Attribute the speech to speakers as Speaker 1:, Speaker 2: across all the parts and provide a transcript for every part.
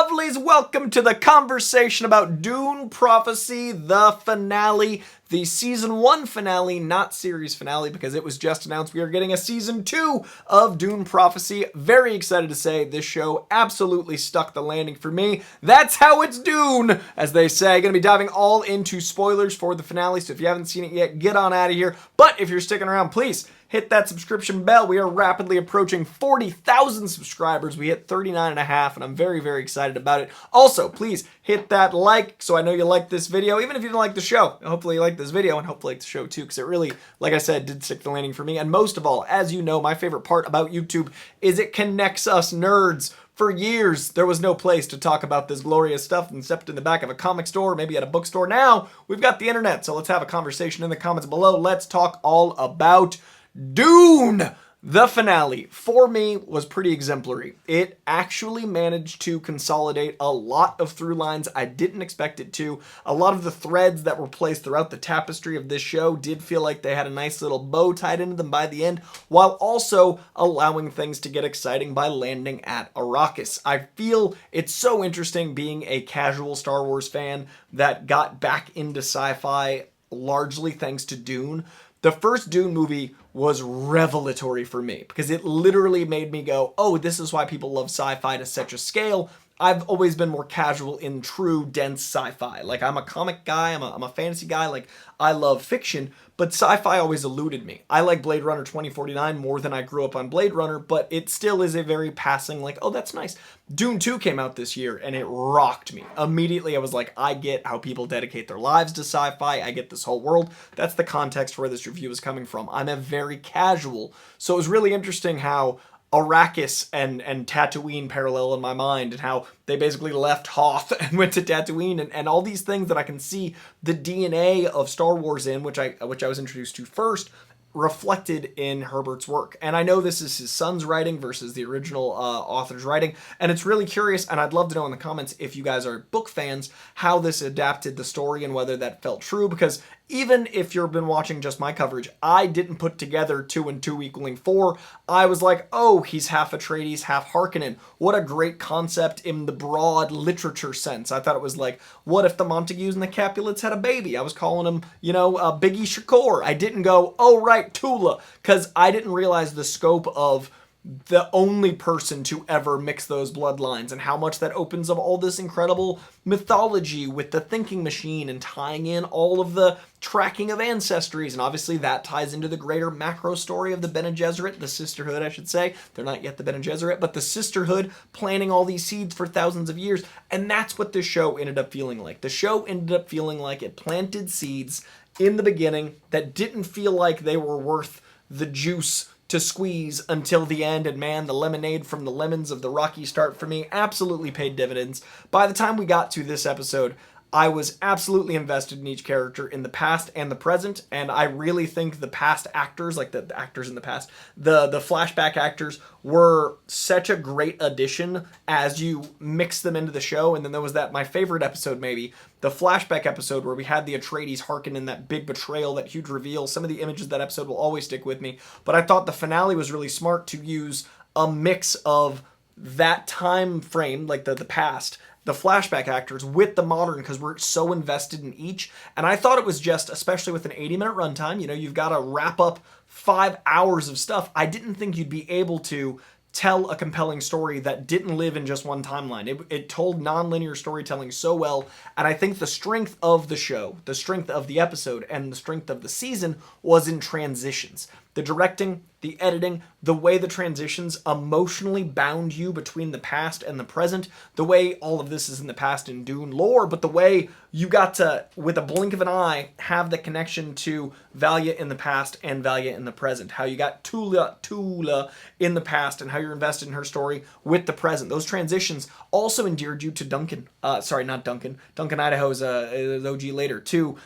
Speaker 1: lovelies, welcome to the conversation about Dune Prophecy, the finale, the season 1 finale, not series finale, because it was just announced we are getting a season 2 of Dune Prophecy. Very excited to say this show absolutely stuck the landing for me. That's how it's Dune, as they say. Gonna be diving all into spoilers for the finale, so if you haven't seen it yet, get on out of here. But if you're sticking around, please hit that subscription bell. We are rapidly approaching 40,000 subscribers. We hit 39.5, and I'm very, very excited about it. Also, please hit that like so I know you like this video, even if you didn't like the show. Hopefully you like this video, and hopefully like the show too, because it really, like I said, did stick the landing for me. And most of all, as you know, my favorite part about YouTube is it connects us nerds. For years, there was no place to talk about this glorious stuff except in the back of a comic store, maybe at a bookstore. Now, we've got the internet, so let's have a conversation in the comments below. Let's talk all about Dune! The finale, for me, was pretty exemplary. It actually managed to consolidate a lot of through lines I didn't expect it to. A lot of the threads that were placed throughout the tapestry of this show did feel like they had a nice little bow tied into them by the end, while also allowing things to get exciting by landing at Arrakis. I feel it's so interesting being a casual Star Wars fan that got back into sci-fi largely thanks to Dune. The first Dune movie was revelatory for me because it literally made me go, oh, this is why people love sci-fi to such a scale. I've always been more casual in true, dense sci-fi. Like, I'm a comic guy, I'm a fantasy guy, like, I love fiction, but sci-fi always eluded me. I like Blade Runner 2049 more than I grew up on Blade Runner, but it still is a very passing, like, oh, that's nice. Dune 2 came out this year, and it rocked me. Immediately, I was like, I get how people dedicate their lives to sci-fi, I get this whole world. That's the context where this review is coming from. I'm a very casual, so it was really interesting how Arrakis and Tatooine parallel in my mind, and how they basically left Hoth and went to Tatooine, and all these things that I can see the DNA of Star Wars in, which I was introduced to first, reflected in Herbert's work. And I know this is his son's writing versus the original author's writing, and it's really curious, and I'd love to know in the comments, if you guys are book fans, how this adapted the story and whether that felt true, because even if you've been watching just my coverage, I didn't put together 2 and 2 equaling 4. I was like, oh, he's half Atreides, half Harkonnen. What a great concept in the broad literature sense. I thought it was like, what if the Montagues and the Capulets had a baby? I was calling him, Biggie Shakur. I didn't go, oh, right, Tula, because I didn't realize the scope of the only person to ever mix those bloodlines and how much that opens up all this incredible mythology with the thinking machine and tying in all of the tracking of ancestries. And obviously that ties into the greater macro story of the Bene Gesserit, the sisterhood, I should say. They're not yet the Bene Gesserit, but the sisterhood planting all these seeds for thousands of years. And that's what this show ended up feeling like. The show ended up feeling like it planted seeds in the beginning that didn't feel like they were worth the juice to squeeze until the end, and man, the lemonade from the lemons of the rocky start for me absolutely paid dividends. By the time we got to this episode, I was absolutely invested in each character in the past and the present, and I really think the past actors, like the actors in the past, the flashback actors were such a great addition as you mix them into the show. And then there was my favorite episode maybe, the flashback episode where we had the Atreides Harkonnen, that big betrayal, that huge reveal. Some of the images of that episode will always stick with me, but I thought the finale was really smart to use a mix of that time frame, like the past, the flashback actors, with the modern, because we're so invested in each. And I thought it was just, especially with an 80-minute runtime, you've got to wrap up 5 hours of stuff. I didn't think you'd be able to tell a compelling story that didn't live in just one timeline. It told non-linear storytelling so well, and I think the strength of the show, the strength of the episode, and the strength of the season was in transitions. The directing, the editing, the way the transitions emotionally bound you between the past and the present, the way all of this is in the past in Dune lore, but the way you got to, with a blink of an eye, have the connection to Valia in the past and Valia in the present. How you got Tula in the past and how you're invested in her story with the present. Those transitions also endeared you to Duncan. Sorry, not Duncan. Duncan Idaho's OG later. To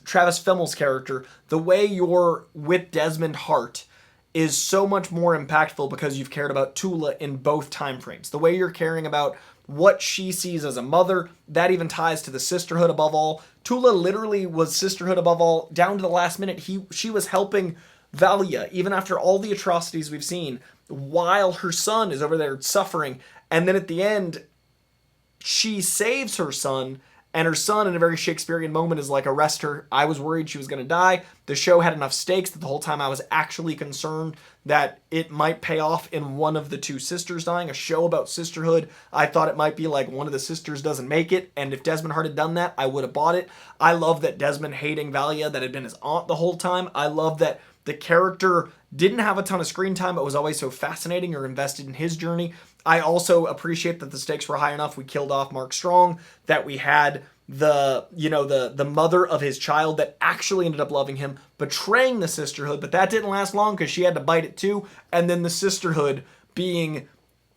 Speaker 1: Travis Fimmel's character. The way you're with Desmond Hart is so much more impactful because you've cared about Tula in both time frames. The way you're caring about what she sees as a mother, that even ties to the sisterhood above all. Tula literally was sisterhood above all down to the last minute. She was helping Valia even after all the atrocities we've seen while her son is over there suffering. And then at the end, she saves her son, and her son, in a very Shakespearean moment, is like, arrest her. I was worried she was going to die. The show had enough stakes that the whole time I was actually concerned that it might pay off in one of the two sisters dying. A show about sisterhood. I thought it might be like one of the sisters doesn't make it, and if Desmond Hart had done that, I would have bought it. I love that Desmond hating Valia, that had been his aunt the whole time. I love that the character didn't have a ton of screen time, but was always so fascinating or invested in his journey. I also appreciate that the stakes were high enough. We killed off Mark Strong, that we had the mother of his child that actually ended up loving him, betraying the sisterhood, but that didn't last long because she had to bite it too. And then the sisterhood being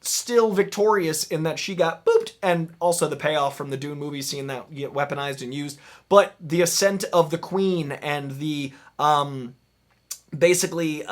Speaker 1: still victorious in that she got booped, and also the payoff from the Dune movie, seeing that get weaponized and used. But the ascent of the queen and the basically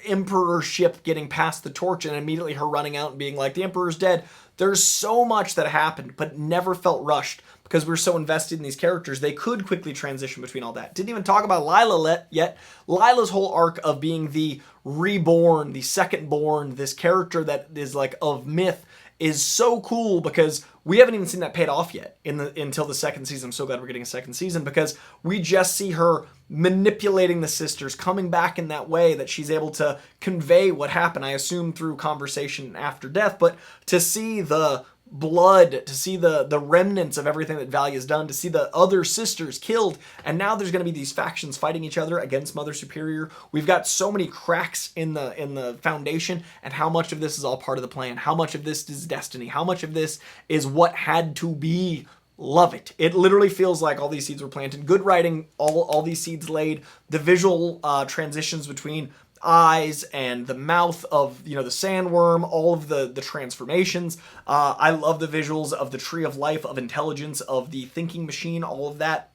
Speaker 1: emperorship getting passed the torch, and immediately her running out and being like, the emperor's dead. There's so much that happened, but never felt rushed because we were so invested in these characters. They could quickly transition between all that. Didn't even talk about Lila yet. Lila's whole arc of being the reborn, the second born, this character that is like of myth, is so cool because we haven't even seen that paid off yet until the second season. I'm so glad we're getting a second season because we just see her manipulating the sisters, coming back in that way that she's able to convey what happened, I assume through conversation after death, but to see the blood, to see the remnants of everything that Valia's done, to see the other sisters killed, and now there's going to be these factions fighting each other against Mother Superior. We've got so many cracks in the foundation, and how much of this is all part of the plan, how much of this is destiny, how much of this is what had to be. Love it. It literally feels like all these seeds were planted. Good writing, all these seeds laid. The visual transitions between eyes and the mouth of the sandworm, all of the transformations. I love the visuals of the tree of life, of intelligence, of the thinking machine, all of that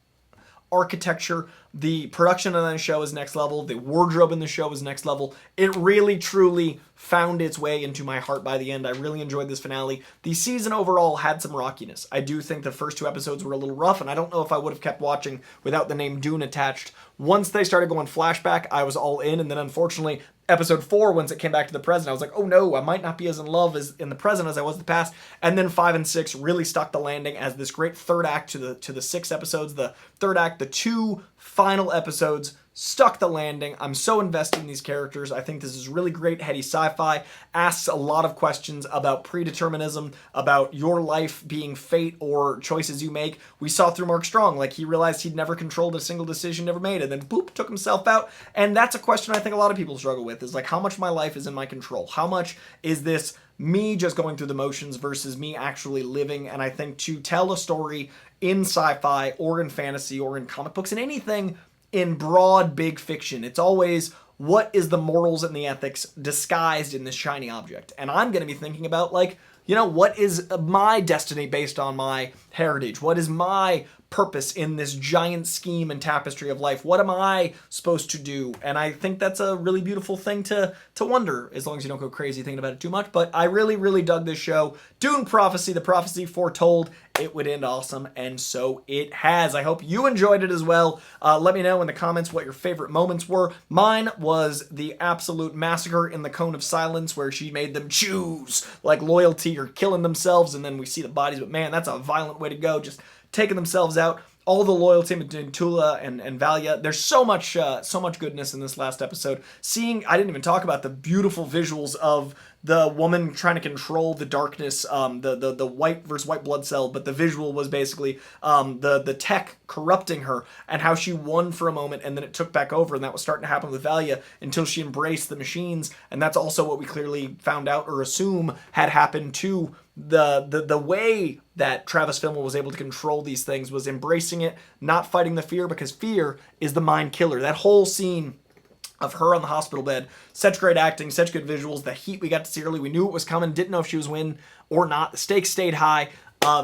Speaker 1: architecture. The production on the show is next level. The wardrobe in the show is next level. It really, truly found its way into my heart by the end. I really enjoyed this finale. The season overall had some rockiness. I do think the first two episodes were a little rough, and I don't know if I would have kept watching without the name Dune attached. Once they started going flashback, I was all in, and then unfortunately, episode 4, once it came back to the present, I was like, oh no, I might not be as in love as in the present as I was in the past. And then 5 and 6 really stuck the landing as this great third act to the 6 episodes. The third act, the 2 final episodes, stuck the landing. I'm so invested in these characters. I think this is really great, heady sci-fi. Asks a lot of questions about predeterminism, about your life being fate or choices you make. We saw through Mark Strong, like he realized he'd never controlled a single decision ever made, and then boop, took himself out. And that's a question I think a lot of people struggle with, is like, how much of my life is in my control? How much is this me just going through the motions versus me actually living? And I think to tell a story in sci-fi or in fantasy or in comic books and anything in broad, big fiction, it's always, what is the morals and the ethics disguised in this shiny object? And I'm going to be thinking about, like, what is my destiny based on my heritage? What is my purpose in this giant scheme and tapestry of life? What am I supposed to do? And I think that's a really beautiful thing to wonder, as long as you don't go crazy thinking about it too much. But I really, really dug this show. Dune Prophecy, the prophecy foretold it would end awesome, and so it has. I hope you enjoyed it as well. Let me know in the comments what your favorite moments were. Mine was the absolute massacre in the Cone of Silence, where she made them choose, like, loyalty or killing themselves, and then we see the bodies. But man, that's a violent way to go, just taking themselves out. All the loyalty between Tula and Valia. There's so much goodness in this last episode. I didn't even talk about the beautiful visuals of the woman trying to control the darkness, the white versus white blood cell, but the visual was basically the tech corrupting her, and how she won for a moment and then it took back over, and that was starting to happen with Valia until she embraced the machines. And that's also what we clearly found out or assume had happened to the way that Travis Fimmel was able to control these things, was embracing it, not fighting the fear, because fear is the mind killer. That whole scene of her on the hospital bed, such great acting, such good visuals. The heat we got to see early, we knew it was coming, didn't know if she was win or not. The stakes stayed high.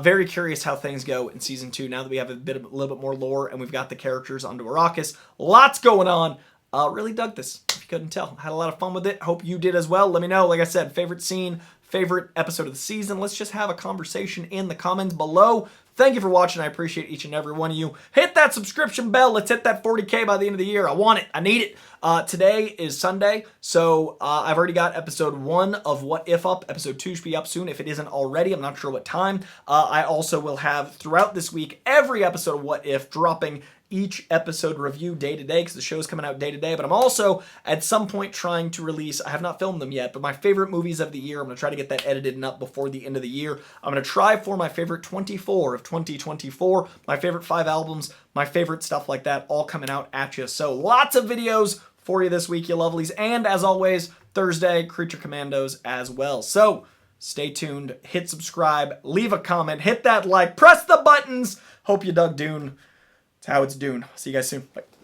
Speaker 1: Very curious how things go in season 2 now that we have a little bit more lore and we've got the characters onto Arrakis. Lots going on. Really dug this, if you couldn't tell. Had a lot of fun with it. Hope you did as well. Let me know, like I said, favorite scene, favorite episode of the season. Let's just have a conversation in the comments below. Thank you for watching. I appreciate each and every one of you. Hit that subscription bell. Let's hit that 40K by the end of the year. I want it. I need it. Today is Sunday, so I've already got episode 1 of What If up. Episode 2 should be up soon if it isn't already. I'm not sure what time. I also will have, throughout this week, every episode of What If dropping each episode review day to day, because the show's coming out day to day. But I'm also at some point trying to release, I have not filmed them yet, but my favorite movies of the year. I'm going to try to get that edited and up before the end of the year. I'm going to try for my favorite 24 of 2024, my favorite 5 albums, my favorite stuff like that, all coming out at you. So lots of videos for you this week, you lovelies. And as always, Thursday, Creature Commandos as well. So stay tuned, hit subscribe, leave a comment, hit that like, press the buttons. Hope you dug Dune. It's how it's Dune. See you guys soon. Bye.